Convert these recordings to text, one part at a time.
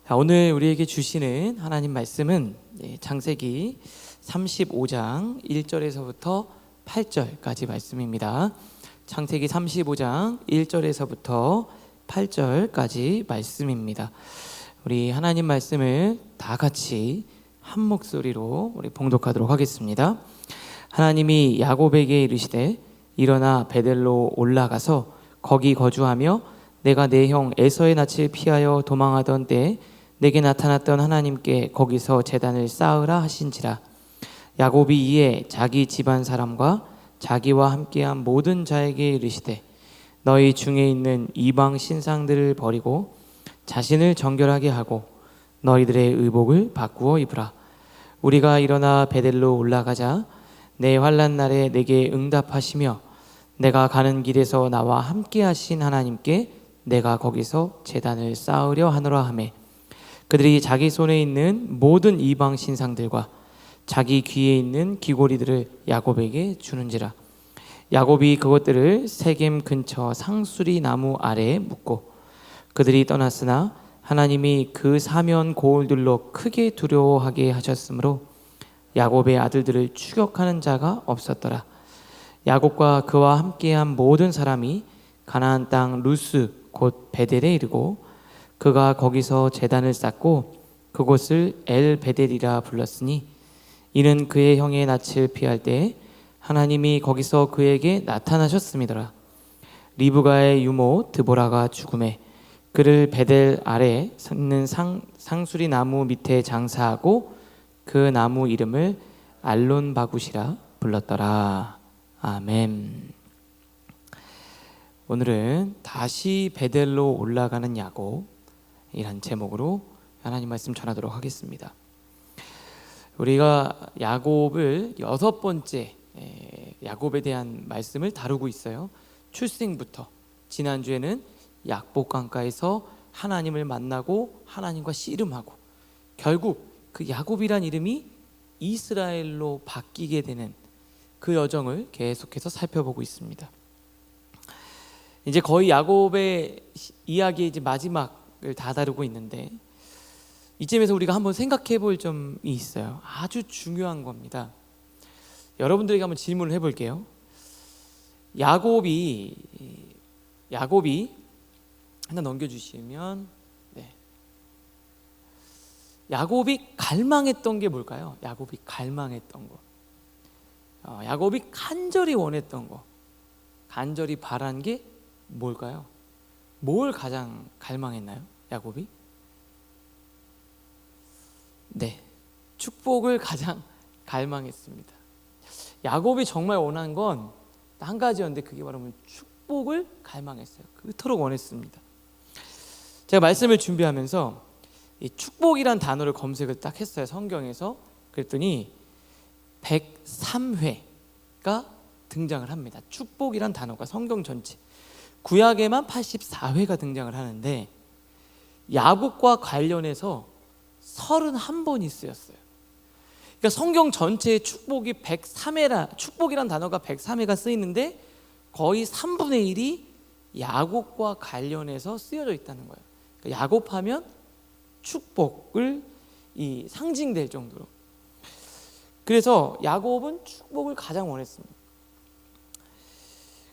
오늘 우리에게 주시는 하나님 말씀은 창세기 35장 1절에서부터 8절까지 말씀입니다. 창세기 35장 1절에서부터 8절까지 말씀입니다. 우리 하나님 말씀을 다 같이 한 목소리로 우리 봉독하도록 하겠습니다. 하나님이 야곱에게 이르시되 일어나 베델로 올라가서 거기 거주하며 내가 내 형 에서의 낯을 피하여 도망하던 때에 내게 나타났던 하나님께 거기서 제단을 쌓으라 하신지라. 야곱이 이에 자기 집안 사람과 자기와 함께한 모든 자에게 이르시되 너희 중에 있는 이방 신상들을 버리고 자신을 정결하게 하고 너희들의 의복을 바꾸어 입으라. 우리가 일어나 베델로 올라가자 내 환난 날에 내게 응답하시며 내가 가는 길에서 나와 함께 하신 하나님께 내가 거기서 제단을 쌓으려 하노라 하매 그들이 자기 손에 있는 모든 이방 신상들과 자기 귀에 있는 귀고리들을 야곱에게 주는지라. 야곱이 그것들을 세겜 근처 상수리 나무 아래에 묻고 그들이 떠났으나 하나님이 그 사면 고울들로 크게 두려워하게 하셨으므로 야곱의 아들들을 추격하는 자가 없었더라. 야곱과 그와 함께한 모든 사람이 가나안 땅 루스 곧 베델에 이르고 그가 거기서 제단을 쌓고 그곳을 엘 베델이라 불렀으니 이는 그의 형의 낯을 피할 때 하나님이 거기서 그에게 나타나셨음이더라. 리브가의 유모 드보라가 죽음에 그를 베델 아래 있는 상수리 나무 밑에 장사하고 그 나무 이름을 알론바굿이라 불렀더라. 아멘. 오늘은 다시 베델로 올라가는 야곱이란 제목으로 하나님 말씀 전하도록 하겠습니다. 우리가 야곱을 6번째 야곱에 대한 말씀을 다루고 있어요. 출생부터. 지난주에는 약복강가에서 하나님을 만나고 하나님과 씨름하고 결국 그 야곱이란 이름이 이스라엘로 바뀌게 되는 그 여정을 계속해서 살펴보고 있습니다. 이제 거의 야곱의 이야기의 이제 마지막을 다 다루고 있는데 이쯤에서 우리가 한번 생각해 볼 점이 있어요. 아주 중요한 겁니다. 여러분들에게 한번 질문을 해볼게요. 야곱이 하나 넘겨주시면 야곱이 갈망했던 게 뭘까요? 야곱이 갈망했던 거, 야곱이 간절히 원했던 거, 간절히 바란 게 뭘까요? 뭘 가장 갈망했나요? 야곱이? 네, 축복을 가장 갈망했습니다. 야곱이 정말 원한 건 한 가지였는데 그게 바로 축복을 갈망했어요. 그토록 원했습니다. 제가 말씀을 준비하면서 이 축복이란 단어를 검색을 딱 했어요. 성경에서. 그랬더니 103회가 등장을 합니다. 축복이란 단어가 성경 전체 구약에만 84회가 등장을 하는데 야곱과 관련해서 31번이 쓰였어요. 그러니까 성경 전체에 축복이 103회라, 축복이란 단어가 103회가 쓰이는데 거의 3분의 1이 야곱과 관련해서 쓰여져 있다는 거예요. 그러니까 야곱하면 축복을 상징될 정도로. 그래서 야곱은 축복을 가장 원했습니다.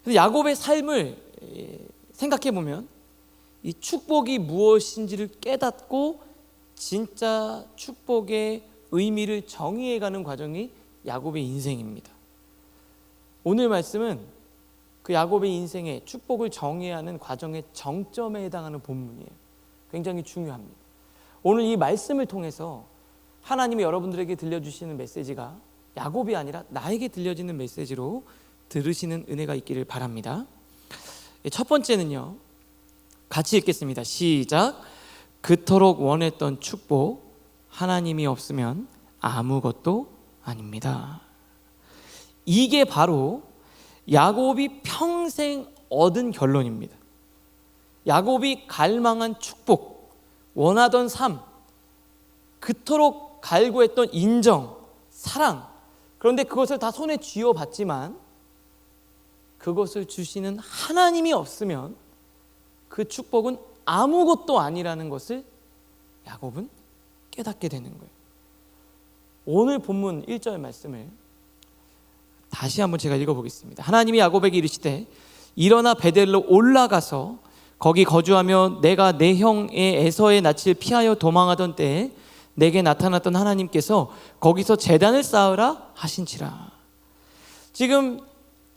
그래서 야곱의 삶을 생각해 보면 이 축복이 무엇인지를 깨닫고 진짜 축복의 의미를 정의해가는 과정이 야곱의 인생입니다. 오늘 말씀은 그 야곱의 인생의 축복을 정의하는 과정의 정점에 해당하는 본문이에요. 굉장히 중요합니다. 오늘 이 말씀을 통해서 하나님이 여러분들에게 들려주시는 메시지가 야곱이 아니라 나에게 들려지는 메시지로 들으시는 은혜가 있기를 바랍니다. 첫 번째는요, 같이 읽겠습니다. 시작. 그토록 원했던 축복, 하나님이 없으면 아무것도 아닙니다. 이게 바로 야곱이 평생 얻은 결론입니다. 야곱이 갈망한 축복, 원하던 삶, 그토록 갈구했던 인정, 사랑, 그런데 그것을 다 손에 쥐어봤지만 그것을 주시는 하나님이 없으면 그 축복은 아무것도 아니라는 것을 야곱은 깨닫게 되는 거예요. 오늘 본문 1절 말씀을 다시 한번 제가 읽어보겠습니다. 하나님이 야곱에게 이르시되 일어나 베델로 올라가서 거기 거주하며 내가 내 형의 에서의 낯을 피하여 도망하던 때에 내게 나타났던 하나님께서 거기서 제단을 쌓으라 하신지라. 지금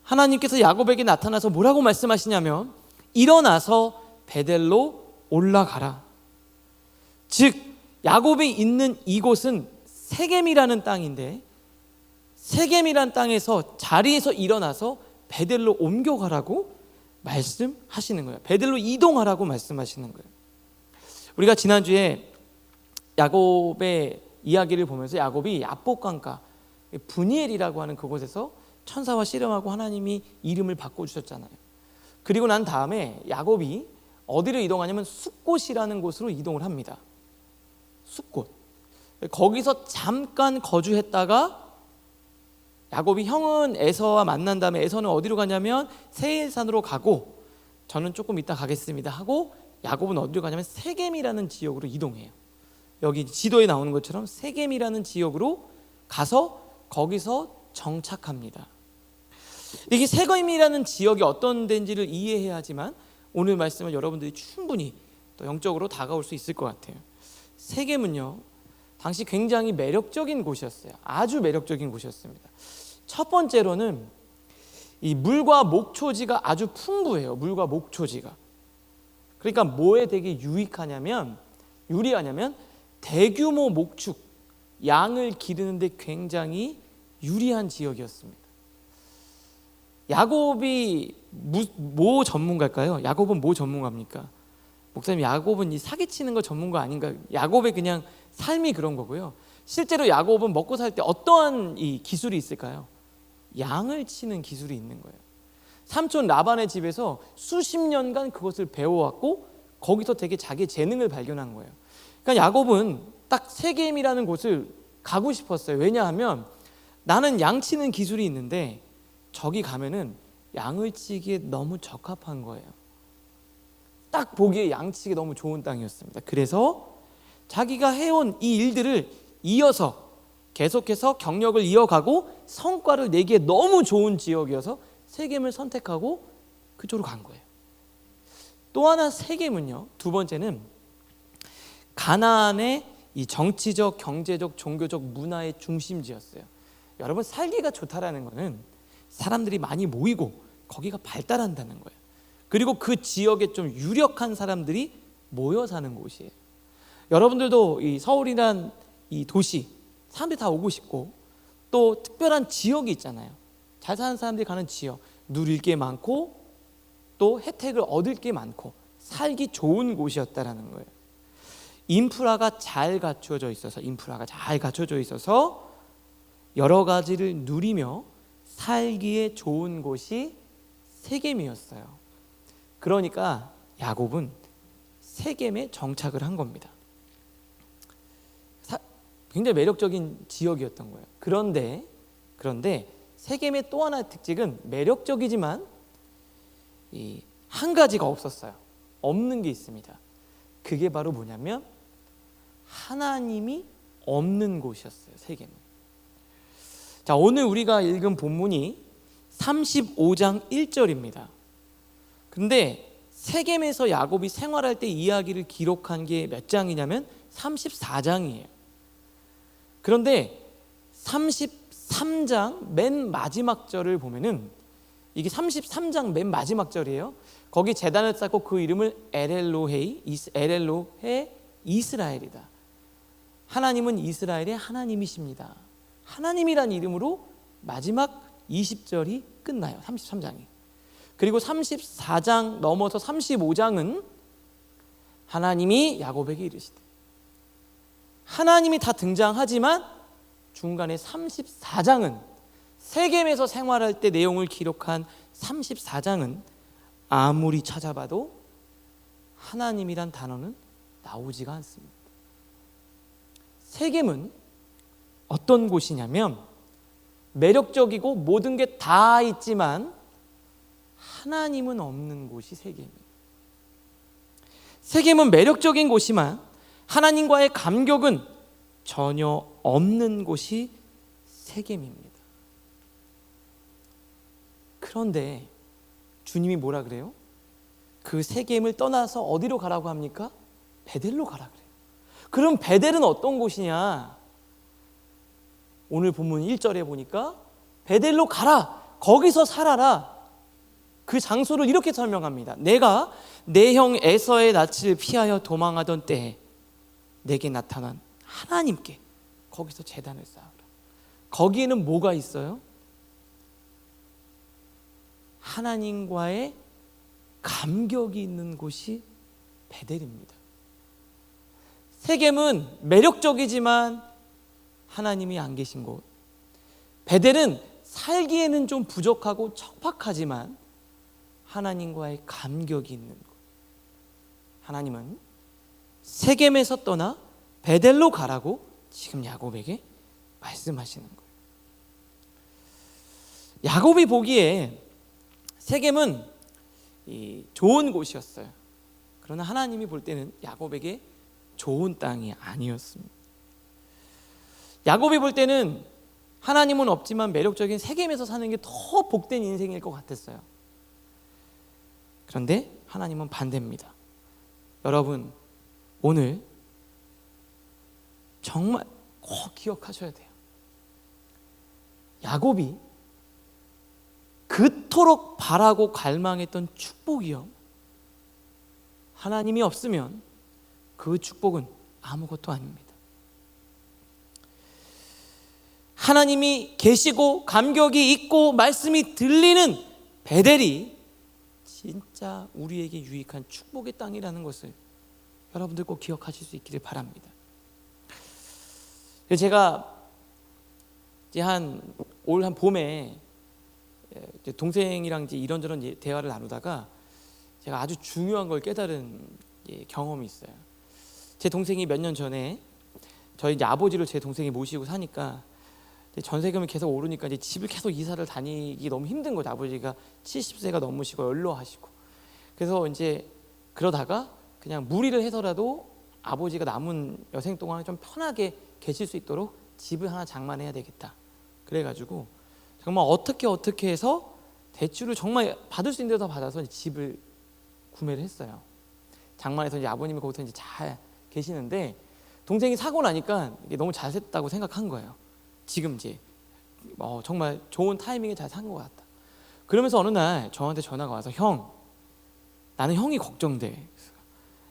하나님께서 야곱에게 나타나서 뭐라고 말씀하시냐면 일어나서 베델로 올라가라. 즉 야곱이 있는 이곳은 세겜이라는 땅인데 세겜이라는 땅에서 자리에서 일어나서 베델로 옮겨가라고 말씀하시는 거예요. 베델로 이동하라고 말씀하시는 거예요. 우리가 지난주에 야곱의 이야기를 보면서 야곱이 야복강가 브니엘이라고 하는 그곳에서 천사와 씨름하고 하나님이 이름을 바꿔주셨잖아요. 그리고 난 다음에 야곱이 어디로 이동하냐면 숫곳이라는 곳으로 이동을 합니다. 숫곳. 거기서 잠깐 거주했다가 야곱이 형은 에서와 만난 다음에 에서는 어디로 가냐면 세일산으로 가고 저는 조금 이따 가겠습니다 하고 야곱은 어디로 가냐면 세겜이라는 지역으로 이동해요. 여기 지도에 나오는 것처럼 세겜이라는 지역으로 가서 거기서 정착합니다. 이게 세겜이라는 지역이 어떤 데인지를 이해해야 하지만 오늘 말씀은 여러분들이 충분히 또 영적으로 다가올 수 있을 것 같아요. 세겜은요 당시 굉장히 매력적인 곳이었어요. 아주 매력적인 곳이었습니다. 첫 번째로는 이 물과 목초지가 아주 풍부해요. 물과 목초지가. 그러니까 뭐에 되게 유리하냐면 대규모 목축, 양을 기르는데 굉장히 유리한 지역이었습니다. 야곱이 뭐 전문가일까요? 야곱은 뭐 전문가입니까? 목사님, 야곱은 이 사기치는 거 전문가 아닌가? 야곱의 그냥 삶이 그런 거고요. 실제로 야곱은 먹고 살 때 어떠한 이 기술이 있을까요? 양을 치는 기술이 있는 거예요. 삼촌 라반의 집에서 수십 년간 그것을 배워왔고 거기서 되게 자기의 재능을 발견한 거예요. 그러니까 야곱은 딱 세겜이라는 곳을 가고 싶었어요. 왜냐하면 나는 양 치는 기술이 있는데 저기 가면은 양을 치기에 너무 적합한 거예요. 딱 보기에 양치기 너무 좋은 땅이었습니다. 그래서 자기가 해온 이 일들을 이어서 계속해서 경력을 이어가고 성과를 내기에 너무 좋은 지역이어서 세겜을 선택하고 그쪽으로 간 거예요. 또 하나 세겜은요, 두 번째는 가나안의 이 정치적, 경제적, 종교적 문화의 중심지였어요. 여러분, 살기가 좋다라는 거는 사람들이 많이 모이고 거기가 발달한다는 거예요. 그리고 그 지역에 좀 유력한 사람들이 모여 사는 곳이에요. 여러분들도 이 서울이란 이 도시 사람들이 다 오고 싶고 또 특별한 지역이 있잖아요. 잘 사는 사람들이 가는 지역, 누릴 게 많고 또 혜택을 얻을 게 많고 살기 좋은 곳이었다라는 거예요. 인프라가 잘 갖춰져 있어서 여러 가지를 누리며 살기에 좋은 곳이 세겜이었어요. 그러니까 야곱은 세겜에 정착을 한 겁니다. 굉장히 매력적인 지역이었던 거예요. 그런데 세겜의 또 하나의 특징은 매력적이지만 한 가지가 없었어요. 없는 게 있습니다. 그게 바로 뭐냐면 하나님이 없는 곳이었어요. 세겜은. 자, 오늘 우리가 읽은 본문이 35장 1절입니다. 근데 세겜에서 야곱이 생활할 때 이야기를 기록한 게 몇 장이냐면 34장이에요. 그런데 33장 맨 마지막 절을 보면은 이게 33장 맨 마지막 절이에요. 거기 제단을 쌓고 그 이름을 엘엘로헤 이스라엘이다. 하나님은 이스라엘의 하나님이십니다. 하나님이란 이름으로 마지막 20절이 끝나요. 33장이. 그리고 34장 넘어서 35장은 하나님이 야곱에게 이르시되, 하나님이 다 등장하지만 중간에 34장은 세겜에서 생활할 때 내용을 기록한 34장은 아무리 찾아봐도 하나님이란 단어는 나오지가 않습니다. 세겜은 어떤 곳이냐면 매력적이고 모든 게 다 있지만 하나님은 없는 곳이 세겜이에요. 세겜은 매력적인 곳이지만 하나님과의 감격은 전혀 없는 곳이 세겜입니다. 그런데 주님이 뭐라 그래요? 그 세겜을 떠나서 어디로 가라고 합니까? 베델로 가라 그래요. 그럼 베델은 어떤 곳이냐? 오늘 본문 1절에 보니까 베델로 가라, 거기서 살아라. 그 장소를 이렇게 설명합니다. 내가 내 형 에서의 낯을 피하여 도망하던 때에 내게 나타난 하나님께 거기서 제단을 쌓으라. 거기에는 뭐가 있어요? 하나님과의 감격이 있는 곳이 베델입니다. 세겜은 매력적이지만 하나님이 안 계신 곳, 베델은 살기에는 좀 부족하고 척박하지만 하나님과의 감격이 있는 곳. 하나님은 세겜에서 떠나 베델로 가라고 지금 야곱에게 말씀하시는 거예요. 야곱이 보기에 세겜은 좋은 곳이었어요. 그러나 하나님이 볼 때는 야곱에게 좋은 땅이 아니었습니다. 야곱이 볼 때는 하나님은 없지만 매력적인 세겜에서 사는 게 더 복된 인생일 것 같았어요. 그런데 하나님은 반대입니다. 여러분, 오늘 정말 꼭 기억하셔야 돼요. 야곱이 그토록 바라고 갈망했던 축복이요, 하나님이 없으면 그 축복은 아무것도 아닙니다. 하나님이 계시고 감격이 있고 말씀이 들리는 베델이 진짜 우리에게 유익한 축복의 땅이라는 것을 여러분들 꼭 기억하실 수 있기를 바랍니다. 제가 올 한 봄에 동생이랑 이제 이런저런 대화를 나누다가 제가 아주 중요한 걸 깨달은 경험이 있어요. 제 동생이 몇 년 전에 저희 이제 아버지를 제 동생이 모시고 사니까 전세금이 계속 오르니까 이제 집을 계속 이사를 다니기 너무 힘든 거죠. 아버지가 70세가 넘으시고 연로하시고. 그래서 이제 그러다가 그냥 무리를 해서라도 아버지가 남은 여생 동안 좀 편하게 계실 수 있도록 집을 하나 장만해야 되겠다. 그래가지고 정말 어떻게 해서 대출을 정말 받을 수 있는 데서 받아서 집을 구매를 했어요. 장만해서 이제 아버님이 거기서 이제 잘 계시는데, 동생이 사고 나니까 이게 너무 잘 샀다고 생각한 거예요. 지금 이제 정말 좋은 타이밍에 잘 산 것 같다. 그러면서 어느 날 저한테 전화가 와서, 형, 나는 형이 걱정돼.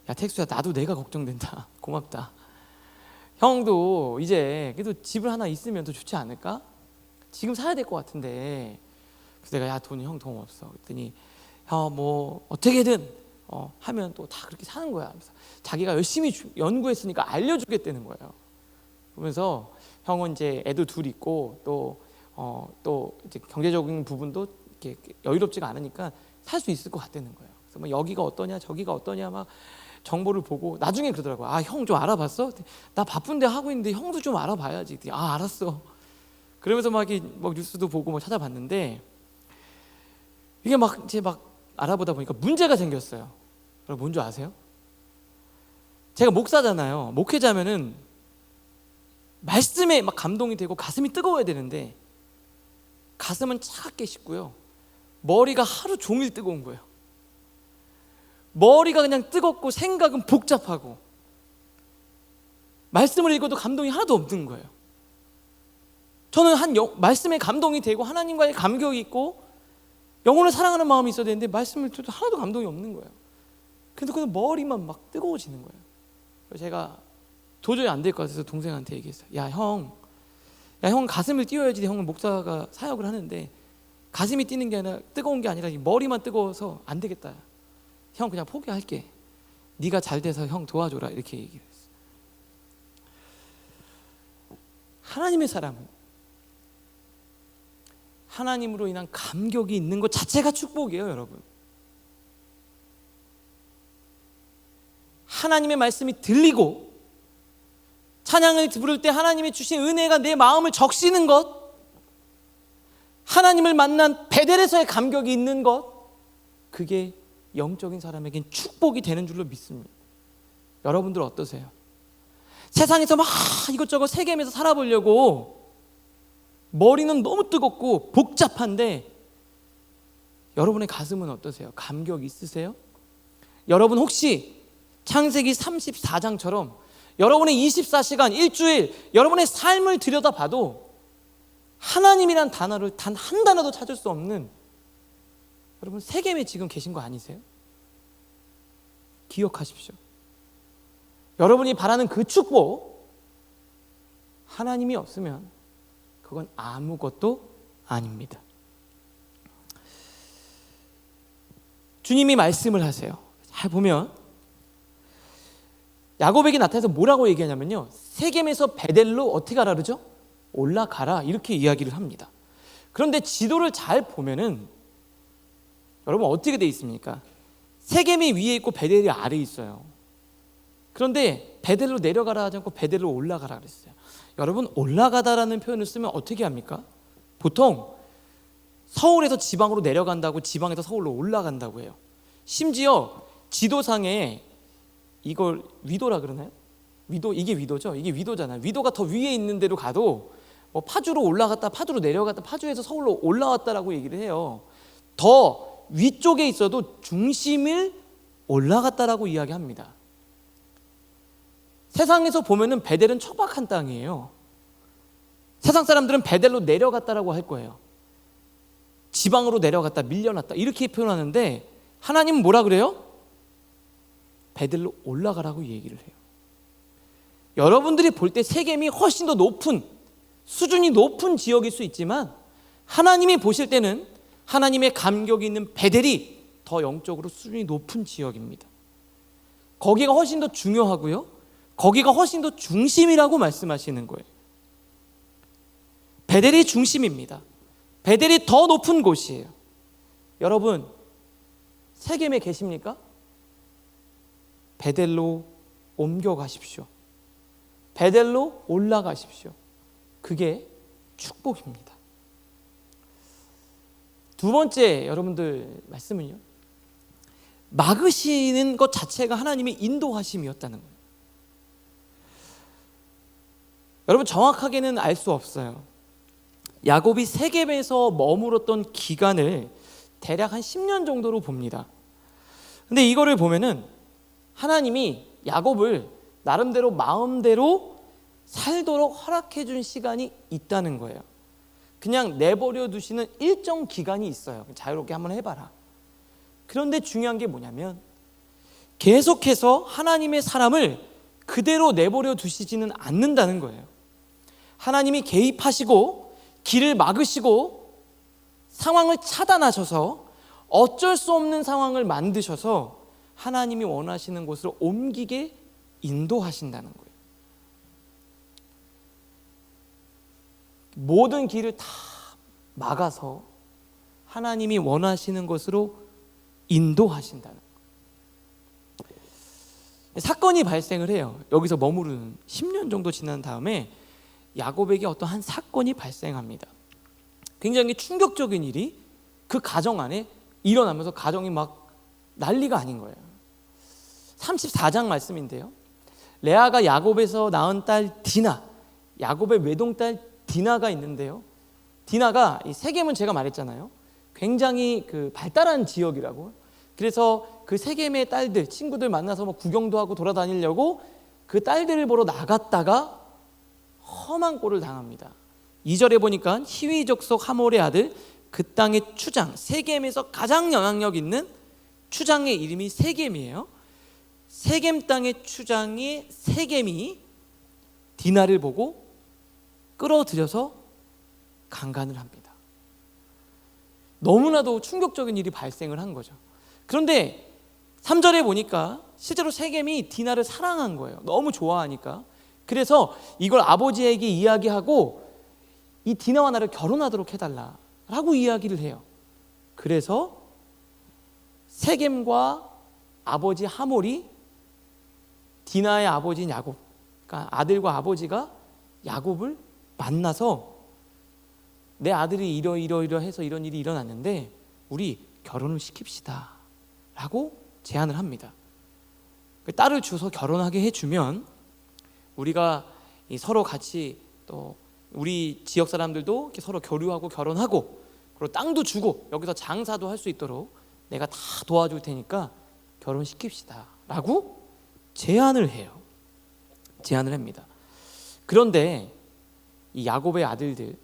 야, 택수야, 나도 내가 걱정된다. 고맙다. 형도 이제 그래도 집을 하나 있으면 더 좋지 않을까? 지금 사야 될 것 같은데. 그래서 내가, 야, 형 돈 없어. 그랬더니 형 뭐 어떻게든 하면 또 다 그렇게 사는 거야. 그래서 자기가 열심히 연구했으니까 알려주겠다는 거예요. 그러면서 형은 이제 애도 둘 있고 또 이제 경제적인 부분도 이렇게 여유롭지가 않으니까 살 수 있을 것 같다는 거예요. 그래서 막 여기가 어떠냐 저기가 어떠냐 막 정보를 보고 나중에 그러더라고요. 아, 형 좀 알아봤어? 나 바쁜데 하고 있는데 형도 좀 알아봐야지. 아, 알았어. 그러면서 막 뉴스도 보고 뭐 찾아봤는데, 이게 이제 알아보다 보니까 문제가 생겼어요. 여러분 뭔지 아세요? 제가 목사잖아요. 목회자면은 말씀에 막 감동이 되고 가슴이 뜨거워야 되는데, 가슴은 차갑게 식고요, 머리가 하루 종일 뜨거운 거예요. 머리가 그냥 뜨겁고 생각은 복잡하고 말씀을 읽어도 감동이 하나도 없는 거예요. 저는 말씀에 감동이 되고 하나님과의 감격이 있고 영혼을 사랑하는 마음이 있어야 되는데 말씀을 들어도 하나도 감동이 없는 거예요. 그래서 그 머리만 막 뜨거워지는 거예요. 그래서 제가 도저히 안 될 것 같아서 동생한테 얘기했어요. 야, 형 가슴을 띄워야지. 형은 목사가 사역을 하는데 가슴이 뛰는 게 아니라, 뜨거운 게 아니라 머리만 뜨거워서 안 되겠다. 형 그냥 포기할게. 네가 잘 돼서 형 도와줘라. 이렇게 얘기를 했어요. 하나님의 사람은 하나님으로 인한 감격이 있는 것 자체가 축복이에요, 여러분. 하나님의 말씀이 들리고 찬양을 부를 때 하나님이 주신 은혜가 내 마음을 적시는 것, 하나님을 만난 베델에서의 감격이 있는 것, 그게 영적인 사람에겐 축복이 되는 줄로 믿습니다. 여러분들 어떠세요? 세상에서 막 이것저것 세겜에서 살아보려고 머리는 너무 뜨겁고 복잡한데 여러분의 가슴은 어떠세요? 감격 있으세요? 여러분 혹시 창세기 34장처럼 여러분의 24시간, 일주일, 여러분의 삶을 들여다봐도 하나님이란 단어를 단 한 단어도 찾을 수 없는 여러분 세겜에 지금 계신 거 아니세요? 기억하십시오. 여러분이 바라는 그 축복, 하나님이 없으면 그건 아무것도 아닙니다. 주님이 말씀을 하세요. 잘 보면 야곱에게 나타나서 뭐라고 얘기하냐면요, 세겜에서 베델로 어떻게 가라 그러죠? 올라가라, 이렇게 이야기를 합니다. 그런데 지도를 잘 보면은 여러분 어떻게 돼 있습니까? 세겜이 위에 있고 베델이 아래에 있어요. 그런데 베델로 내려가라 하지 않고 베델로 올라가라 그랬어요. 여러분 올라가다라는 표현을 쓰면 어떻게 합니까? 보통 서울에서 지방으로 내려간다고, 지방에서 서울로 올라간다고 해요. 심지어 지도상에 이걸 위도라 그러나요? 위도, 이게 위도죠? 이게 위도잖아요. 위도가 더 위에 있는 데로 가도 뭐 파주로 올라갔다 파주로 내려갔다 파주에서 서울로 올라왔다라고 얘기를 해요. 더 위쪽에 있어도 중심을 올라갔다라고 이야기합니다. 세상에서 보면은 베델은 척박한 땅이에요. 세상 사람들은 베델로 내려갔다라고 할 거예요. 지방으로 내려갔다, 밀려났다, 이렇게 표현하는데 하나님은 뭐라 그래요? 베델로 올라가라고 얘기를 해요. 여러분들이 볼 때 세겜이 훨씬 더 높은, 수준이 높은 지역일 수 있지만 하나님이 보실 때는 하나님의 감격이 있는 베델이 더 영적으로 수준이 높은 지역입니다. 거기가 훨씬 더 중요하고요, 거기가 훨씬 더 중심이라고 말씀하시는 거예요. 베델이 중심입니다. 베델이 더 높은 곳이에요. 여러분 세겜에 계십니까? 베델로 옮겨가십시오. 베델로 올라가십시오. 그게 축복입니다. 두 번째 여러분들 말씀은요, 막으시는 것 자체가 하나님의 인도하심이었다는 거예요. 여러분 정확하게는 알 수 없어요. 야곱이 세겜에서 머물었던 기간을 대략 한 10년 정도로 봅니다. 근데 이거를 보면은 하나님이 야곱을 나름대로 마음대로 살도록 허락해 준 시간이 있다는 거예요. 그냥 내버려 두시는 일정 기간이 있어요. 자유롭게 한번 해봐라. 그런데 중요한 게 뭐냐면 계속해서 하나님의 사람을 그대로 내버려 두시지는 않는다는 거예요. 하나님이 개입하시고 길을 막으시고 상황을 차단하셔서 어쩔 수 없는 상황을 만드셔서 하나님이 원하시는 곳으로 옮기게 인도하신다는 거예요. 모든 길을 다 막아서 하나님이 원하시는 곳으로 인도하신다는 거예요. 사건이 발생을 해요. 여기서 머무르는 10년 정도 지난 다음에 야곱에게 어떤 한 사건이 발생합니다. 굉장히 충격적인 일이 그 가정 안에 일어나면서 가정이 막 난리가 아닌 거예요. 34장 말씀인데요, 레아가 야곱에서 낳은 딸 디나, 야곱의 외동딸 디나가 있는데요, 디나가 이 세겜은 제가 말했잖아요, 굉장히 그 발달한 지역이라고. 그래서 그 세겜의 딸들, 친구들 만나서 뭐 구경도 하고 돌아다니려고 그 딸들을 보러 나갔다가 험한 꼴을 당합니다. 2절에 보니까 히위 족속 하몰의 아들 그 땅의 추장, 세겜에서 가장 영향력 있는 추장의 이름이 세겜이에요. 세겜 땅의 추장이 세겜이 디나를 보고 끌어들여서 강간을 합니다. 너무나도 충격적인 일이 발생을 한 거죠. 그런데 3절에 보니까 실제로 세겜이 디나를 사랑한 거예요. 너무 좋아하니까. 그래서 이걸 아버지에게 이야기하고 이 디나와 나를 결혼하도록 해달라라고 이야기를 해요. 그래서 세겜과 아버지 하몰이 디나의 아버지인 야곱, 그러니까 아들과 아버지가 야곱을 만나서 내 아들이 이러해서 이런 일이 일어났는데 우리 결혼을 시킵시다 라고 제안을 합니다. 딸을 주서 결혼하게 해주면 우리가 서로 같이 또 우리 지역 사람들도 이렇게 서로 교류하고 결혼하고 그리고 땅도 주고 여기서 장사도 할 수 있도록 내가 다 도와줄 테니까 결혼시킵시다 라고 제안을 해요. 제안을 합니다. 그런데 이 야곱의 아들들,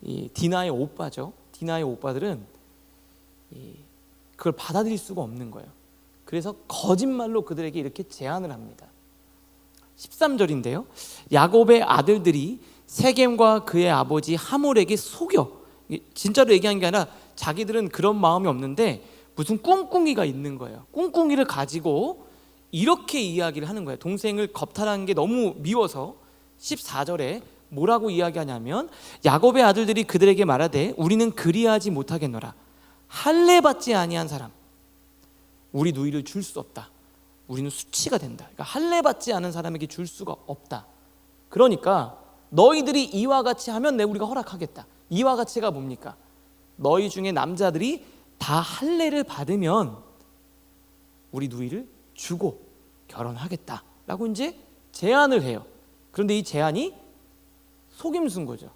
이 디나의 오빠죠. 디나의 오빠들은 그걸 받아들일 수가 없는 거예요. 그래서 거짓말로 그들에게 이렇게 제안을 합니다. 13절인데요. 야곱의 아들들이 세겜과 그의 아버지 하몰에게 속여, 진짜로 얘기한 게 아니라 자기들은 그런 마음이 없는데 무슨 꿍꿍이가 있는 거예요. 꿍꿍이를 가지고 이렇게 이야기를 하는 거예요. 동생을 겁탈하는 게 너무 미워서 14절에 뭐라고 이야기하냐면 야곱의 아들들이 그들에게 말하되 우리는 그리하지 못하겠노라. 할례 받지 아니한 사람 우리 누이를 줄 수 없다. 우리는 수치가 된다. 그러니까 할례 받지 않은 사람에게 줄 수가 없다. 그러니까 너희들이 이와 같이 하면 우리가 허락하겠다. 이와 같이가 뭡니까? 너희 중에 남자들이 다 할례를 받으면 우리 누이를 주고 결혼하겠다라고 이제 제안을 해요. 그런데 이 제안이 속임수인 거죠.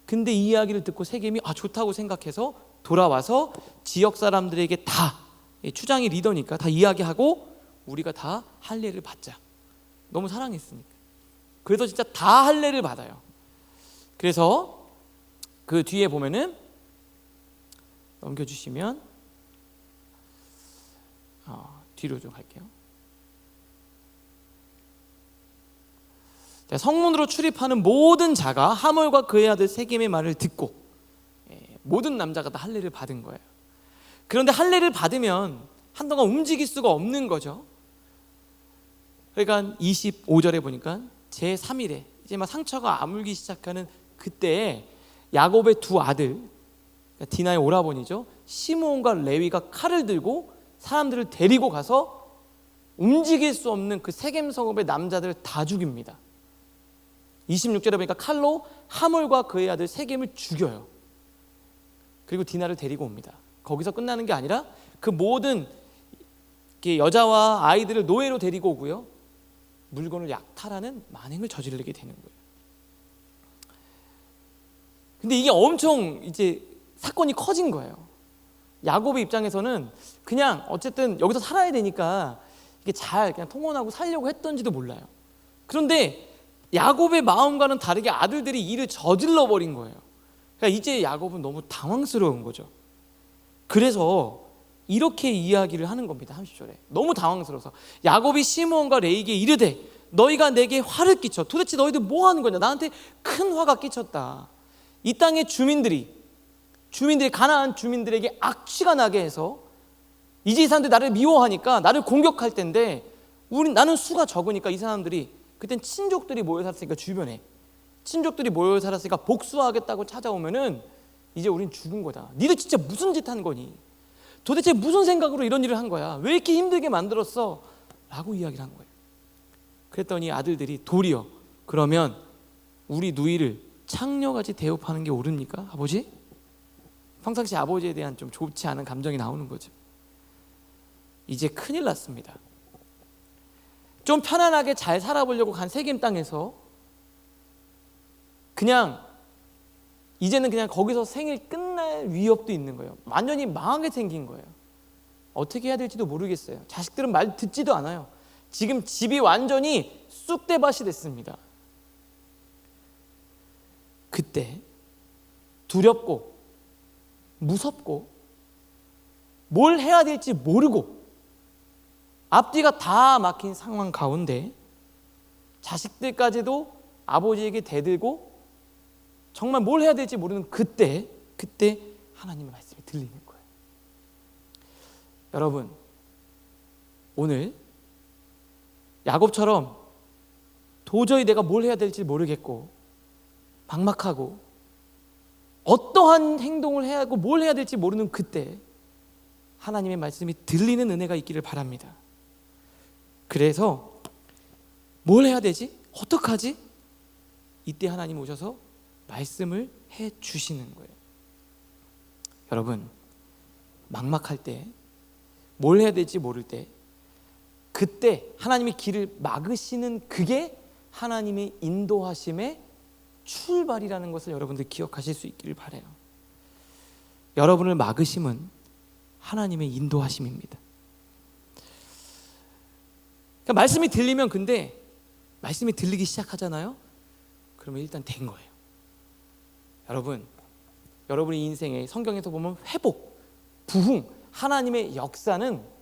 근데 이 이야기를 듣고 세겜이 좋다고 생각해서 돌아와서 지역 사람들에게 다, 추장이 리더니까 다 이야기하고 우리가 다 할례를 받자. 너무 사랑했으니까. 그래서 진짜 다 할례를 받아요. 그래서 그 뒤에 보면은 넘겨주시면 뒤로 좀 갈게요. 자, 성문으로 출입하는 모든 자가 하몰과 그의 아들 세겜의 말을 듣고 모든 남자가 다 할례를 받은 거예요. 그런데 할례를 받으면 한동안 움직일 수가 없는 거죠. 그러니까 25절에 보니까 제3일에 이제 막 상처가 아물기 시작하는 그때에 야곱의 두 아들, 디나의 오라버니죠, 시므온과 레위가 칼을 들고 사람들을 데리고 가서 움직일 수 없는 그 세겜 성읍의 남자들을 다 죽입니다. 26절에 보니까 칼로 하몰과 그의 아들 세겜을 죽여요. 그리고 디나를 데리고 옵니다. 거기서 끝나는 게 아니라 그 모든 여자와 아이들을 노예로 데리고 오고요, 물건을 약탈하는 만행을 저지르게 되는 거예요. 근데 이게 엄청 이제 사건이 커진 거예요. 야곱의 입장에서는 그냥 어쨌든 여기서 살아야 되니까 이게 잘 그냥 통혼하고 살려고 했던지도 몰라요. 그런데 야곱의 마음과는 다르게 아들들이 일을 저질러 버린 거예요. 그러니까 이제 야곱은 너무 당황스러운 거죠. 그래서 이렇게 이야기를 하는 겁니다. 30절에 너무 당황스러워서 야곱이 시므온과 레위에게 이르되 너희가 내게 화를 끼쳐. 도대체 너희들 뭐 하는 거냐? 나한테 큰 화가 끼쳤다. 이 땅의 주민들이 가나안 주민들에게 악취가 나게 해서 이제 이 사람들이 나를 미워하니까 나를 공격할 텐데 나는 수가 적으니까 이 사람들이, 그땐 친족들이 모여 살았으니까 주변에 친족들이 모여 살았으니까 복수하겠다고 찾아오면은 이제 우린 죽은 거다. 니들 진짜 무슨 짓 한 거니? 도대체 무슨 생각으로 이런 일을 한 거야? 왜 이렇게 힘들게 만들었어? 라고 이야기를 한 거예요. 그랬더니 아들들이 도리어 그러면 우리 누이를 창녀같이 대접하는 게 옳습니까? 아버지? 평상시 아버지에 대한 좀 좋지 않은 감정이 나오는 거죠. 이제 큰일 났습니다. 좀 편안하게 잘 살아보려고 간 세겜 땅에서 그냥 이제는 그냥 거기서 생일 끝날 위협도 있는 거예요. 완전히 망하게 생긴 거예요. 어떻게 해야 될지도 모르겠어요. 자식들은 말 듣지도 않아요. 지금 집이 완전히 쑥대밭이 됐습니다. 그때 두렵고 무섭고 뭘 해야 될지 모르고 앞뒤가 다 막힌 상황 가운데 자식들까지도 아버지에게 대들고 정말 뭘 해야 될지 모르는 그때 하나님의 말씀이 들리는 거예요. 여러분, 오늘 야곱처럼 도저히 내가 뭘 해야 될지 모르겠고 막막하고 어떠한 행동을 해야 하고 뭘 해야 될지 모르는 그때 하나님의 말씀이 들리는 은혜가 있기를 바랍니다. 그래서 뭘 해야 되지? 어떡하지? 이때 하나님 오셔서 말씀을 해 주시는 거예요. 여러분, 막막할 때, 뭘 해야 될지 모를 때 그때 하나님의 길을 막으시는 그게 하나님의 인도하심의 출발이라는 것을 여러분들 기억하실 수 있기를 바라요. 여러분을 막으심은 하나님의 인도하심입니다. 그러니까 말씀이 들리면, 근데 말씀이 들리기 시작하잖아요. 그러면 일단 된 거예요. 여러분의 인생에 성경에서 보면 회복, 부흥, 하나님의 역사는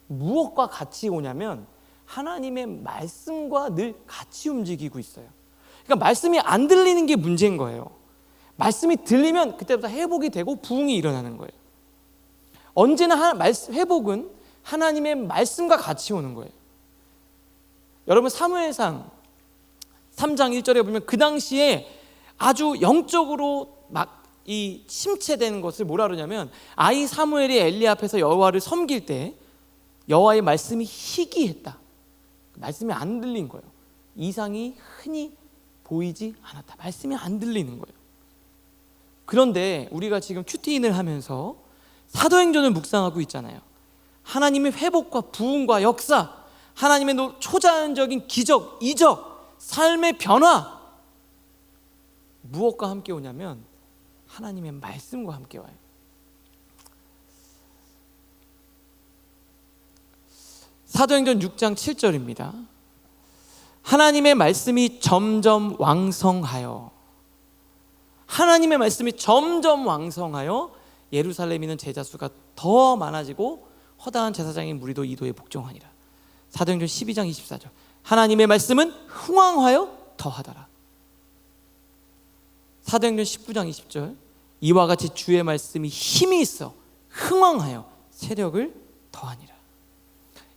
무엇과 같이 오냐면 하나님의 말씀과 늘 같이 움직이고 있어요. 그러니까 말씀이 안 들리는 게 문제인 거예요. 말씀이 들리면 그때부터 회복이 되고 부흥이 일어나는 거예요. 언제나 회복은 하나님의 말씀과 같이 오는 거예요. 여러분 사무엘상 3장 1절에 보면 그 당시에 아주 영적으로 막 이 침체되는 것을 뭐라 그러냐면, 아이 사무엘이 엘리 앞에서 여호와를 섬길 때 여호와의 말씀이 희귀했다. 말씀이 안 들린 거예요. 이상이 흔히 보이지 않았다. 말씀이 안 들리는 거예요. 그런데 우리가 지금 큐티인을 하면서 사도행전을 묵상하고 있잖아요. 하나님의 회복과 부흥과 역사, 하나님의 초자연적인 기적, 이적, 삶의 변화, 무엇과 함께 오냐면 하나님의 말씀과 함께 와요. 사도행전 6장 7절입니다. 하나님의 말씀이 점점 왕성하여, 하나님의 말씀이 점점 왕성하여 예루살렘에는 제자 수가 더 많아지고 허다한 제사장의 무리도 이도에 복종하니라. 사도행전 12장 24절. 하나님의 말씀은 흥왕하여 더하더라. 사도행전 19장 20절. 이와 같이 주의 말씀이 힘이 있어 흥왕하여 세력을 더하니라.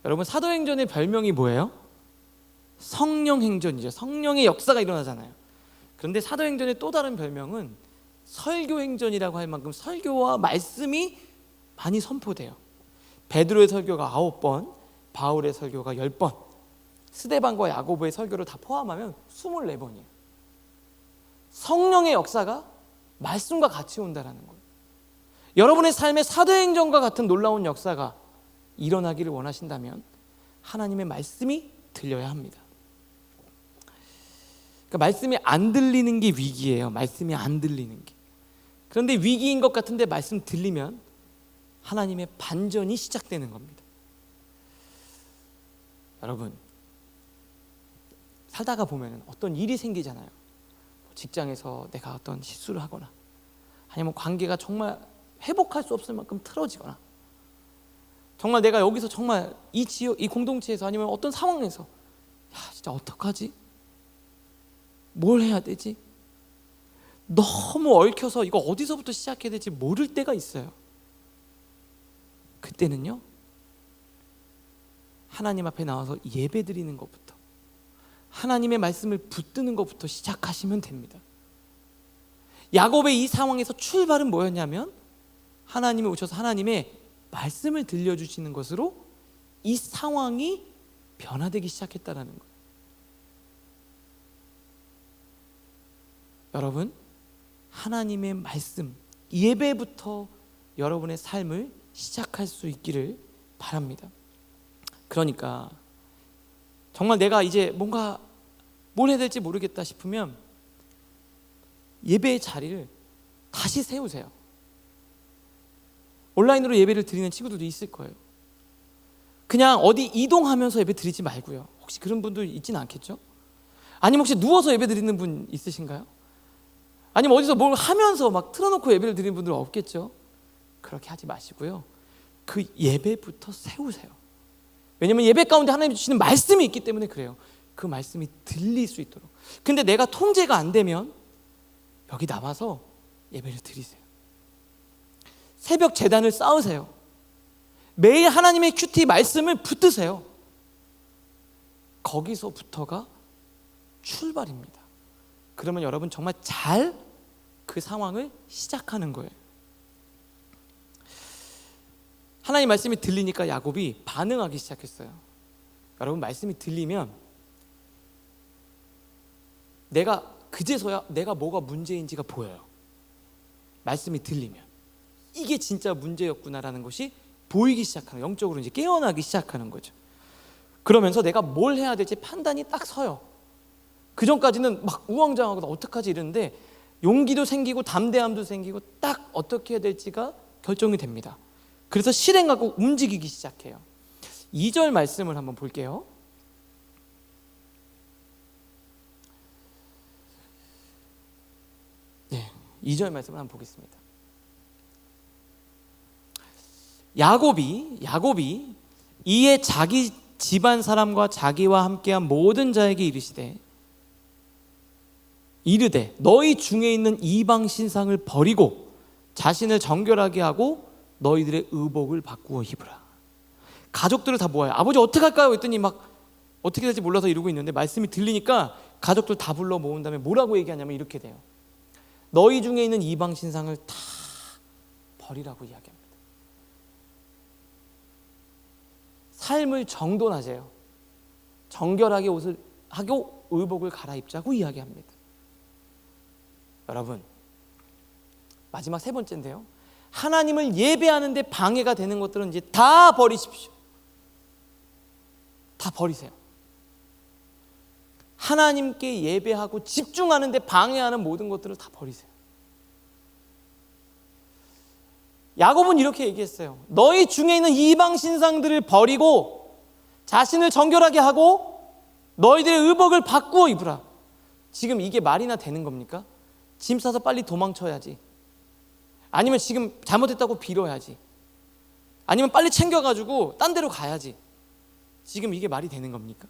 여러분 사도행전의 별명이 뭐예요? 성령행전이죠. 성령의 역사가 일어나잖아요. 그런데 사도행전의 또 다른 별명은 설교행전이라고 할 만큼 설교와 말씀이 많이 선포돼요. 베드로의 설교가 9번, 바울의 설교가 10번, 스데반과 야고보의 설교를 다 포함하면 24번이에요. 성령의 역사가 말씀과 같이 온다는 거예요. 여러분의 삶에 사도행전과 같은 놀라운 역사가 일어나기를 원하신다면 하나님의 말씀이 들려야 합니다. 그러니까 말씀이 안 들리는 게 위기예요. 말씀이 안 들리는 게. 그런데 위기인 것 같은데 말씀 들리면 하나님의 반전이 시작되는 겁니다. 여러분 살다가 보면 어떤 일이 생기잖아요. 직장에서 내가 어떤 실수를 하거나 아니면 관계가 정말 회복할 수 없을 만큼 틀어지거나 정말 내가 여기서 정말 이 지역, 이 공동체에서 아니면 어떤 상황에서 진짜 어떡하지? 뭘 해야 되지? 너무 얽혀서 이거 어디서부터 시작해야 될지 모를 때가 있어요. 그때는요 하나님 앞에 나와서 예배 드리는 것부터, 하나님의 말씀을 붙드는 것부터 시작하시면 됩니다. 야곱의 이 상황에서 출발은 뭐였냐면 하나님이 오셔서 하나님의 말씀을 들려주시는 것으로 이 상황이 변화되기 시작했다는 거예요. 여러분 하나님의 말씀, 예배부터 여러분의 삶을 시작할 수 있기를 바랍니다. 그러니까 정말 내가 이제 뭔가 뭘 해야 될지 모르겠다 싶으면 예배의 자리를 다시 세우세요. 온라인으로 예배를 드리는 친구들도 있을 거예요. 그냥 어디 이동하면서 예배 드리지 말고요. 혹시 그런 분들 있지는 않겠죠? 아니면 혹시 누워서 예배 드리는 분 있으신가요? 아니면 어디서 뭘 하면서 막 틀어놓고 예배를 드리는 분들 없겠죠? 그렇게 하지 마시고요. 그 예배부터 세우세요. 왜냐하면 예배 가운데 하나님이 주시는 말씀이 있기 때문에 그래요. 그 말씀이 들릴 수 있도록. 근데 내가 통제가 안 되면 여기 나와서 예배를 드리세요. 새벽 제단을 쌓으세요. 매일 하나님의 큐티 말씀을 붙드세요. 거기서부터가 출발입니다. 그러면 여러분 정말 잘 그 상황을 시작하는 거예요. 하나님 말씀이 들리니까 야곱이 반응하기 시작했어요. 여러분 말씀이 들리면 내가 그제서야 내가 뭐가 문제인지가 보여요. 말씀이 들리면 이게 진짜 문제였구나라는 것이 보이기 시작하는, 영적으로 이제 깨어나기 시작하는 거죠. 그러면서 내가 뭘 해야 될지 판단이 딱 서요. 그 전까지는 막 우왕좌왕하고 어떡하지 이러는데 용기도 생기고 담대함도 생기고 딱 어떻게 해야 될지가 결정이 됩니다. 그래서 실행하고 움직이기 시작해요. 2절 말씀을 한번 볼게요. 네, 2절 말씀을 한번 보겠습니다. 야곱이 이에 자기 집안 사람과 자기와 함께한 모든 자에게 이르되 너희 중에 있는 이방 신상을 버리고 자신을 정결하게 하고 너희들의 의복을 바꾸어 입으라. 가족들을 다 모아요. 아버지 어떻게 할까요? 했더니 막 어떻게 될지 몰라서 이러고 있는데 말씀이 들리니까 가족들 다 불러 모은 다음에 뭐라고 얘기하냐면 이렇게 돼요. 너희 중에 있는 이방 신상을 다 버리라고 이야기합니다. 삶을 정돈하세요. 정결하게 옷을 하고 의복을 갈아입자고 이야기합니다. 여러분, 마지막 세 번째인데요. 하나님을 예배하는 데 방해가 되는 것들은 이제 다 버리십시오. 다 버리세요. 하나님께 예배하고 집중하는 데 방해하는 모든 것들을 다 버리세요. 야곱은 이렇게 얘기했어요. 너희 중에 있는 이방 신상들을 버리고 자신을 정결하게 하고 너희들의 의복을 바꾸어 입으라. 지금 이게 말이나 되는 겁니까? 짐 싸서 빨리 도망쳐야지. 아니면 지금 잘못했다고 빌어야지. 아니면 빨리 챙겨가지고 딴 데로 가야지. 지금 이게 말이 되는 겁니까?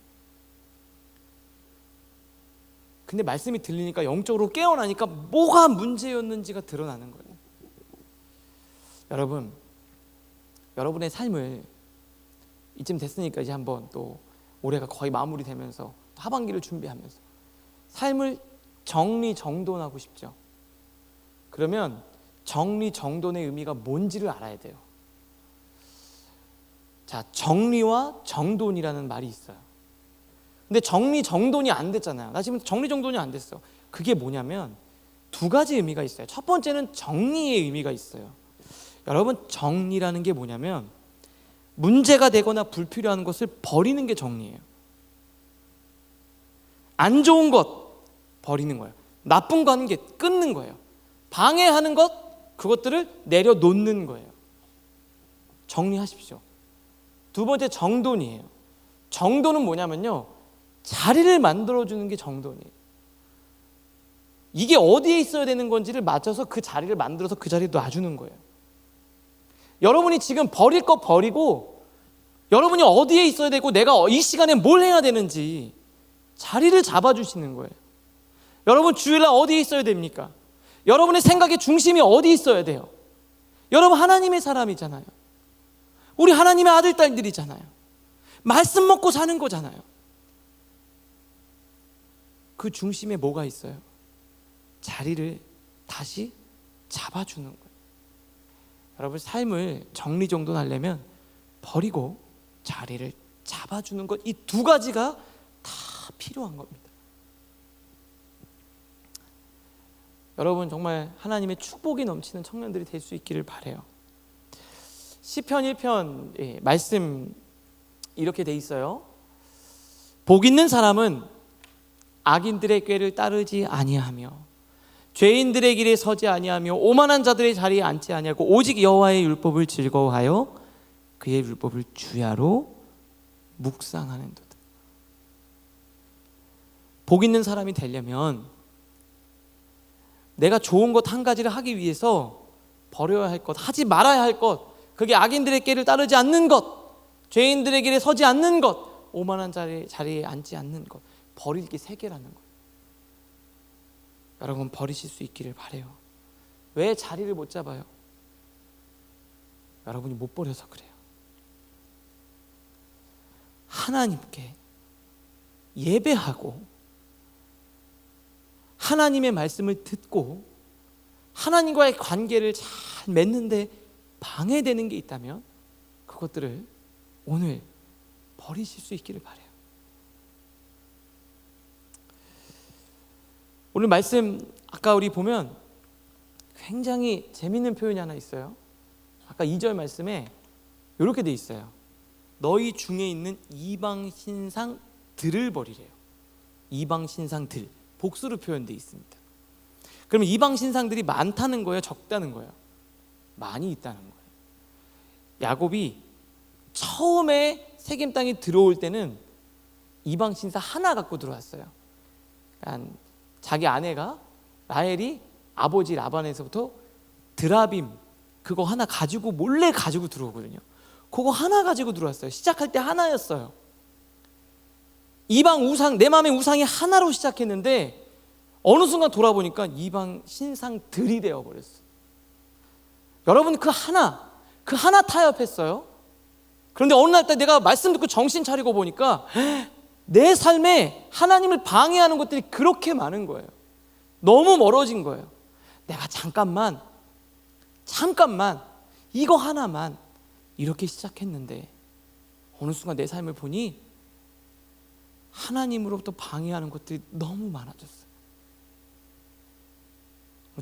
근데 말씀이 들리니까 영적으로 깨어나니까 뭐가 문제였는지가 드러나는 거예요. 여러분, 여러분의 삶을 이쯤 됐으니까 이제 한번 또 올해가 거의 마무리되면서 하반기를 준비하면서 삶을 정리정돈하고 싶죠. 그러면 정리정돈의 의미가 뭔지를 알아야 돼요. 자, 정리와 정돈이라는 말이 있어요. 근데 정리정돈이 안 됐잖아요. 나 지금 정리정돈이 안 됐어. 그게 뭐냐면 두 가지 의미가 있어요. 첫 번째는 정리의 의미가 있어요. 여러분, 정리라는 게 뭐냐면 문제가 되거나 불필요한 것을 버리는 게 정리예요. 안 좋은 것 버리는 거예요. 나쁜 관계 끊는 거예요. 방해하는 것, 그것들을 내려놓는 거예요. 정리하십시오. 두 번째, 정돈이에요. 정돈은 뭐냐면요, 자리를 만들어주는 게 정돈이에요. 이게 어디에 있어야 되는 건지를 맞춰서 그 자리를 만들어서 그 자리에 놔주는 거예요. 여러분이 지금 버릴 거 버리고 여러분이 어디에 있어야 되고 내가 이 시간에 뭘 해야 되는지 자리를 잡아주시는 거예요. 여러분, 주일날 어디에 있어야 됩니까? 여러분의 생각의 중심이 어디 있어야 돼요? 여러분, 하나님의 사람이잖아요. 우리 하나님의 아들, 딸들이잖아요. 말씀 먹고 사는 거잖아요. 그 중심에 뭐가 있어요? 자리를 다시 잡아주는 거예요. 여러분, 삶을 정리정돈하려면 버리고 자리를 잡아주는 것, 이 두 가지가 다 필요한 겁니다. 여러분, 정말 하나님의 축복이 넘치는 청년들이 될 수 있기를 바라요. 시편 1편 말씀 이렇게 돼 있어요. 복 있는 사람은 악인들의 꾀를 따르지 아니하며 죄인들의 길에 서지 아니하며 오만한 자들의 자리에 앉지 아니하고 오직 여호와의 율법을 즐거워하여 그의 율법을 주야로 묵상하는도다. 복 있는 사람이 되려면 내가 좋은 것 한 가지를 하기 위해서 버려야 할 것, 하지 말아야 할 것, 그게 악인들의 길을 따르지 않는 것, 죄인들의 길에 서지 않는 것, 오만한 자리에 앉지 않는 것, 버릴 게 3개라는 거예요. 여러분, 버리실 수 있기를 바라요. 왜 자리를 못 잡아요? 여러분이 못 버려서 그래요. 하나님께 예배하고 하나님의 말씀을 듣고 하나님과의 관계를 잘 맺는데 방해되는 게 있다면 그것들을 오늘 버리실 수 있기를 바라요. 오늘 말씀 아까 우리 보면 굉장히 재밌는 표현이 하나 있어요. 아까 2절 말씀에 이렇게 돼 있어요. 너희 중에 있는 이방 신상들을 버리래요. 이방 신상들, 복수로 표현되어 있습니다. 그러면 이방 신상들이 많다는 거예요, 적다는 거예요? 많이 있다는 거예요. 야곱이 처음에 세겜 땅에 들어올 때는 이방 신사 하나 갖고 들어왔어요. 그러니까 자기 아내가 라헬이 아버지 라반에서부터 드라빔 그거 하나 가지고 몰래 가지고 들어오거든요. 그거 하나 가지고 들어왔어요. 시작할 때 하나였어요. 이방 우상, 내 마음의 우상이 하나로 시작했는데 어느 순간 돌아보니까 이방 신상들이 되어버렸어요. 여러분 그 하나 타협했어요. 그런데 어느 날 때 내가 말씀 듣고 정신 차리고 보니까 내 삶에 하나님을 방해하는 것들이 그렇게 많은 거예요. 너무 멀어진 거예요. 내가 잠깐만 이거 하나만 이렇게 시작했는데 어느 순간 내 삶을 보니 하나님으로부터 방해하는 것들이 너무 많아졌어요.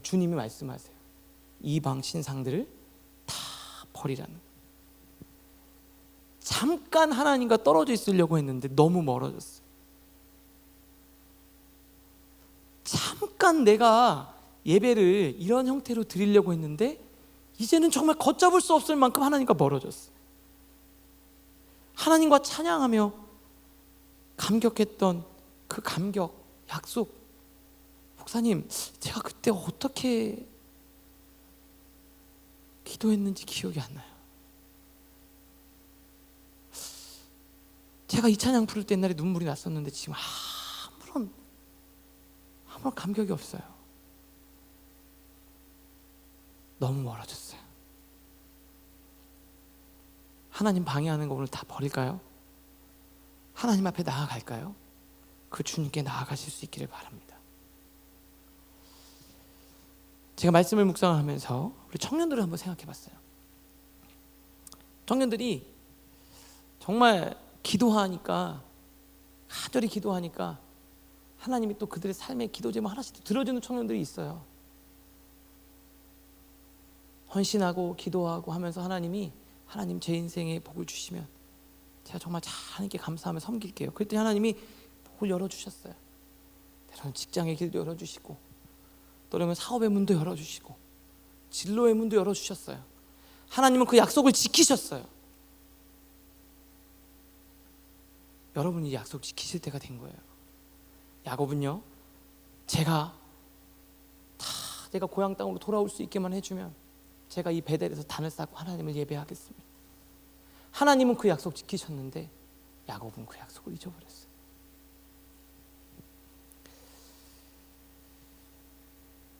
주님이 말씀하세요. 이방 신상들을 다 버리라는 거예요. 잠깐 하나님과 떨어져 있으려고 했는데 너무 멀어졌어요. 잠깐 내가 예배를 이런 형태로 드리려고 했는데 이제는 정말 걷잡을 수 없을 만큼 하나님과 멀어졌어요. 하나님과 찬양하며 감격했던 그 감격, 약속, 목사님 제가 그때 어떻게 기도했는지 기억이 안 나요. 제가 이 찬양 부를 때 옛날에 눈물이 났었는데 지금 아무런 감격이 없어요. 너무 멀어졌어요. 하나님 방해하는 거 오늘 다 버릴까요? 하나님 앞에 나아갈까요? 그 주님께 나아가실 수 있기를 바랍니다. 제가 말씀을 묵상하면서 우리 청년들을 한번 생각해 봤어요. 청년들이 정말 기도하니까, 간절히 기도하니까 하나님이 또 그들의 삶의 기도 제목 하나씩 들어주는 청년들이 있어요. 헌신하고 기도하고 하면서 하나님 제 인생에 복을 주시면 제가 정말 하나님께 감사하며 섬길게요. 그랬더니 하나님이 복을 열어주셨어요. 때로는 직장의 길도 열어주시고, 또는 사업의 문도 열어주시고, 진로의 문도 열어주셨어요. 하나님은 그 약속을 지키셨어요. 여러분이 약속 지키실 때가 된 거예요. 야곱은요, 내가 고향 땅으로 돌아올 수 있게만 해주면 제가 이 베델에서 단을 쌓고 하나님을 예배하겠습니다. 하나님은 그 약속 지키셨는데 야곱은 그 약속을 잊어버렸어요.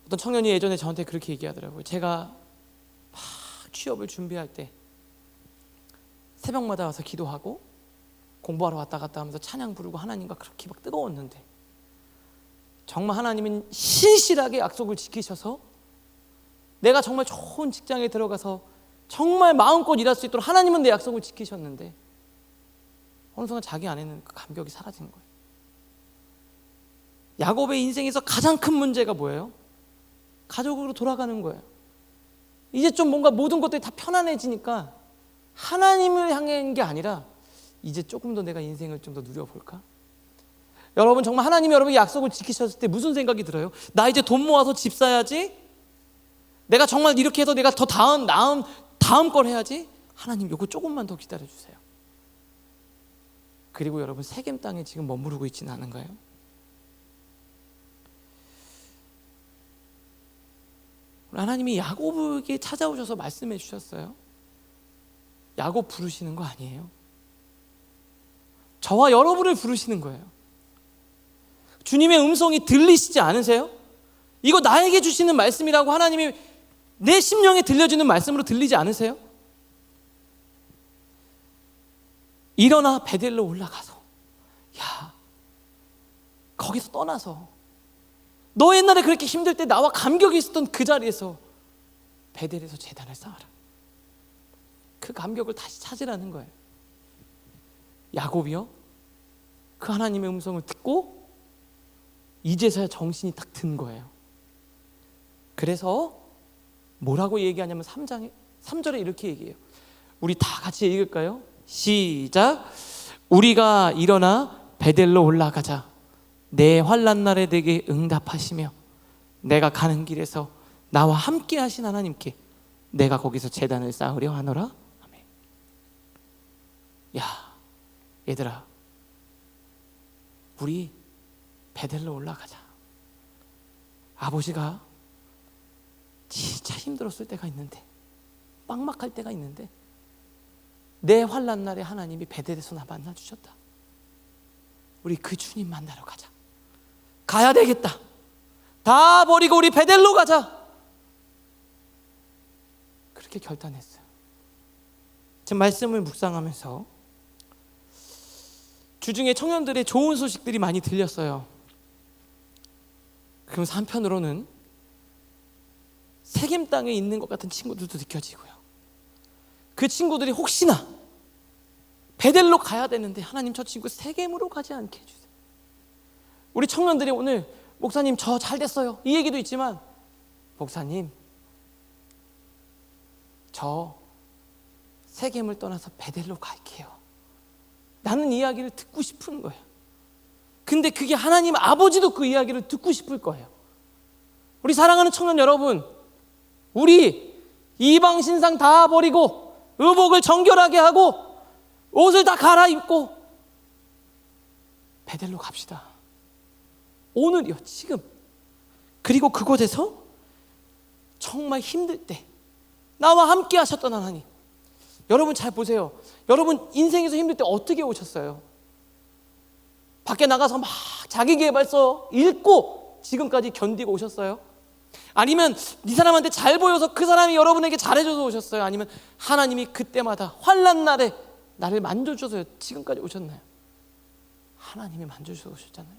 어떤 청년이 예전에 저한테 그렇게 얘기하더라고요. 제가 막 취업을 준비할 때 새벽마다 와서 기도하고 공부하러 왔다 갔다 하면서 찬양 부르고 하나님과 그렇게 막 뜨거웠는데 정말 하나님은 신실하게 약속을 지키셔서 내가 정말 좋은 직장에 들어가서 정말 마음껏 일할 수 있도록 하나님은 내 약속을 지키셨는데 어느 순간 자기 안에는 그 감격이 사라진 거예요. 야곱의 인생에서 가장 큰 문제가 뭐예요? 가족으로 돌아가는 거예요. 이제 좀 뭔가 모든 것들이 다 편안해지니까 하나님을 향한 게 아니라 이제 조금 더 내가 인생을 좀 더 누려볼까? 여러분 정말 하나님이 여러분의 약속을 지키셨을 때 무슨 생각이 들어요? 나 이제 돈 모아서 집 사야지. 내가 정말 이렇게 해서 내가 더 다음 걸 해야지. 하나님 요거 조금만 더 기다려주세요. 그리고 여러분 세겜 땅에 지금 머무르고 있지는 않은가요? 하나님이 야곱에게 찾아오셔서 말씀해 주셨어요. 야곱 부르시는 거 아니에요. 저와 여러분을 부르시는 거예요. 주님의 음성이 들리시지 않으세요? 이거 나에게 주시는 말씀이라고 하나님이 내 심령에 들려주는 말씀으로 들리지 않으세요? 일어나 베델로 올라가서 거기서 떠나서 너 옛날에 그렇게 힘들 때 나와 감격이 있었던 그 자리에서 베델에서 제단을 쌓아라. 그 감격을 다시 찾으라는 거예요. 야곱이요, 그 하나님의 음성을 듣고 이제서야 정신이 딱 든 거예요. 그래서 뭐라고 얘기하냐면 3절에 이렇게 얘기해요. 우리 다 같이 읽을까요? 시작. 우리가 일어나 베델로 올라가자. 내 환난 날에 내게 응답하시며 내가 가는 길에서 나와 함께 하신 하나님께 내가 거기서 제단을 쌓으려 하노라. 아멘. 야, 얘들아, 우리 베델로 올라가자. 아버지가 진짜 힘들었을 때가 있는데, 막막할 때가 있는데, 내 환난 날에 하나님이 베델에서 나 만나 주셨다. 우리 그 주님 만나러 가자. 가야 되겠다. 다 버리고 우리 베델로 가자. 그렇게 결단했어요. 지금 말씀을 묵상하면서 주중에 청년들의 좋은 소식들이 많이 들렸어요. 그러면서 한편으로는 세겜 땅에 있는 것 같은 친구들도 느껴지고요. 그 친구들이 혹시나 베델로 가야 되는데 하나님 저 친구 세겜으로 가지 않게 해주세요. 우리 청년들이 오늘 목사님 저 잘 됐어요 이 얘기도 있지만, 목사님 저 세겜을 떠나서 베델로 갈게요 라는 이야기를 듣고 싶은 거예요. 근데 그게 하나님 아버지도 그 이야기를 듣고 싶을 거예요. 우리 사랑하는 청년 여러분, 우리 이방 신상 다 버리고 의복을 정결하게 하고 옷을 다 갈아입고 베델로 갑시다. 오늘이요, 지금. 그리고 그곳에서 정말 힘들 때 나와 함께 하셨던 하나님, 여러분 잘 보세요. 여러분 인생에서 힘들 때 어떻게 오셨어요? 밖에 나가서 막 자기계발서 읽고 지금까지 견디고 오셨어요? 아니면 이 사람한테 잘 보여서 그 사람이 여러분에게 잘해줘서 오셨어요? 아니면 하나님이 그때마다 환난 날에 나를 만져주셔서 지금까지 오셨나요? 하나님이 만져주셔서 오셨잖아요.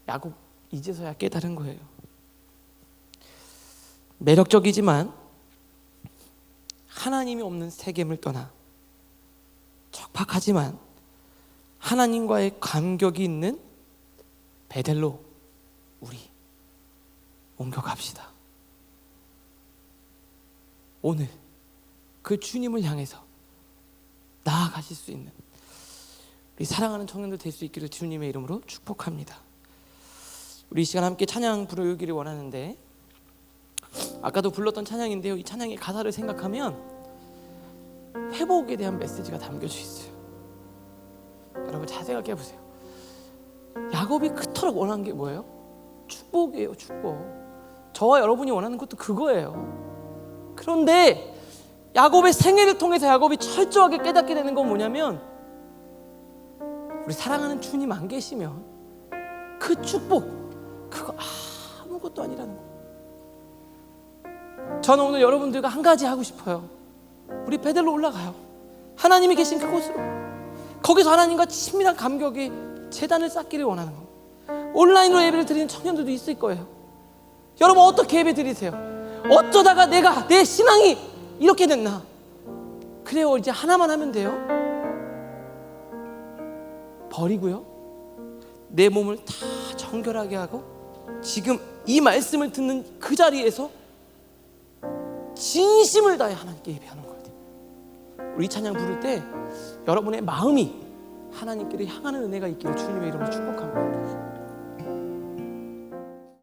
야곱 이제서야 깨달은 거예요. 매력적이지만 하나님이 없는 세겜을 떠나 척박하지만 하나님과의 감격이 있는 베델로 우리 옮겨갑시다. 오늘 그 주님을 향해서 나아가실 수 있는 우리 사랑하는 청년들 될 수 있기를 주님의 이름으로 축복합니다. 우리 이 시간 함께 찬양 부르기를 원하는데, 아까도 불렀던 찬양인데요, 이 찬양의 가사를 생각하면 회복에 대한 메시지가 담겨져 있어요. 여러분 잘 생각해 보세요. 야곱이 그토록 원한 게 뭐예요? 축복이에요, 축복. 저와 여러분이 원하는 것도 그거예요. 그런데 야곱의 생애를 통해서 야곱이 철저하게 깨닫게 되는 건 뭐냐면, 우리 사랑하는 주님 안 계시면 그 축복, 그거 아무것도 아니라는 거. 저는 오늘 여러분들과 한 가지 하고 싶어요. 우리 베델로 올라가요. 하나님이 계신 그곳으로. 거기서 하나님과 친밀한 감격이 제단을 쌓기를 원하는 거. 온라인으로 예배를 드리는 청년들도 있을 거예요. 여러분 어떻게 예배 드리세요? 어쩌다가 내 신앙이 이렇게 됐나? 그래요, 이제 하나만 하면 돼요. 버리고요, 내 몸을 다 정결하게 하고 지금 이 말씀을 듣는 그 자리에서 진심을 다해 하나님께 예배하는 거예요. 우리 이 찬양 부를 때 여러분의 마음이 하나님께로 향하는 은혜가 있기를 주님의 이름으로 축복합니다.